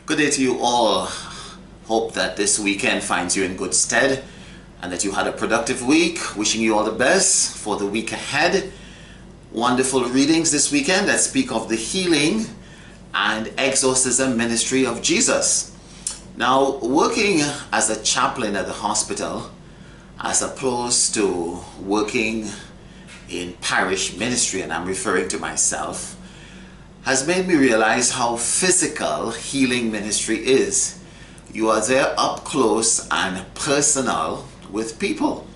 Good day to you all. Hope that this weekend finds you in good stead and that you had a productive week. Wishing you all the best for the week ahead. Wonderful readings this weekend that speak of the healing and exorcism ministry of Jesus. Now, working as a chaplain at the hospital, as opposed to working in parish ministry, and I'm referring to myself, has made me realize how physical healing ministry is. You are there up close and personal with people.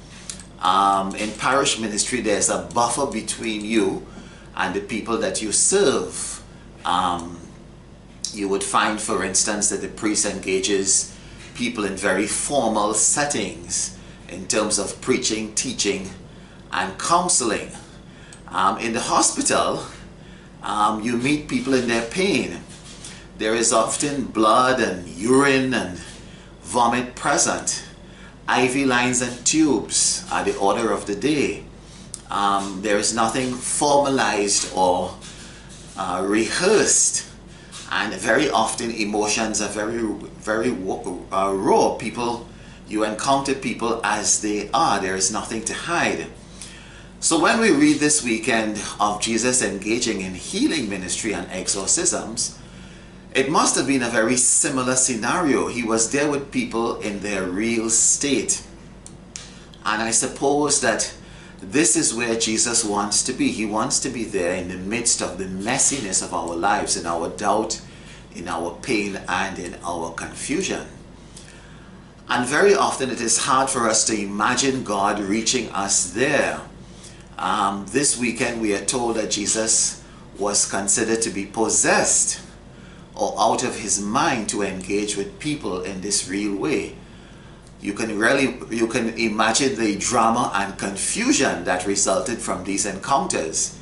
In parish ministry, there's a buffer between you and the people that you serve. You would find, for instance, that the priest engages people in very formal settings in terms of preaching, teaching, and counseling. In the hospital, you meet people in their pain. There is often blood and urine and vomit present. IV lines and tubes are the order of the day. There is nothing formalized or rehearsed, and very often emotions are very raw. You encounter people as they are. There is nothing to hide. So when we read this weekend of Jesus engaging in healing ministry and exorcisms, it must have been a very similar scenario. He was there with people in their real state. And I suppose that this is where Jesus wants to be. He wants to be there in the midst of the messiness of our lives, in our doubt, in our pain, and in our confusion. And very often it is hard for us to imagine God reaching us there. This weekend we are told that Jesus was considered to be possessed or out of his mind to engage with people in this real way. You can imagine the drama and confusion that resulted from these encounters.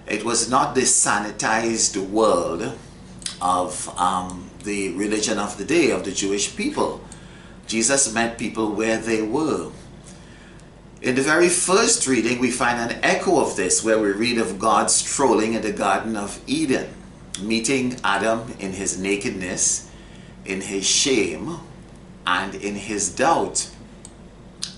It was not the sanitized world of the religion of the day, of the Jewish people. Jesus met people where they were. In the very first reading, we find an echo of this, where we read of God strolling in the Garden of Eden, meeting Adam in his nakedness, in his shame, and in his doubt.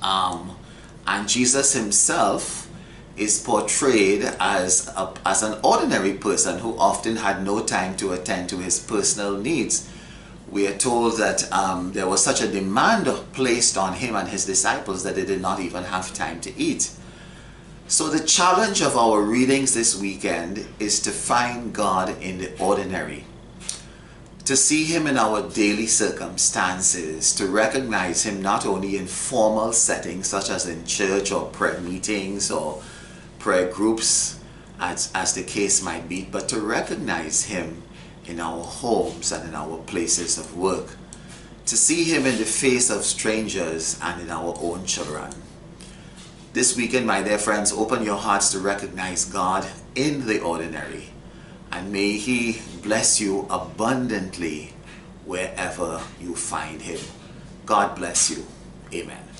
And Jesus himself is portrayed as an ordinary person who often had no time to attend to his personal needs. We are told that there was such a demand placed on him and his disciples that they did not even have time to eat. So the challenge of our readings this weekend is to find God in the ordinary, to see him in our daily circumstances, to recognize him not only in formal settings such as in church or prayer meetings or prayer groups, as the case might be, but to recognize him in our homes and in our places of work, to see him in the face of strangers and in our own children. This weekend, my dear friends, open your hearts to recognize God in the ordinary, and may he bless you abundantly wherever you find him. God bless you. Amen.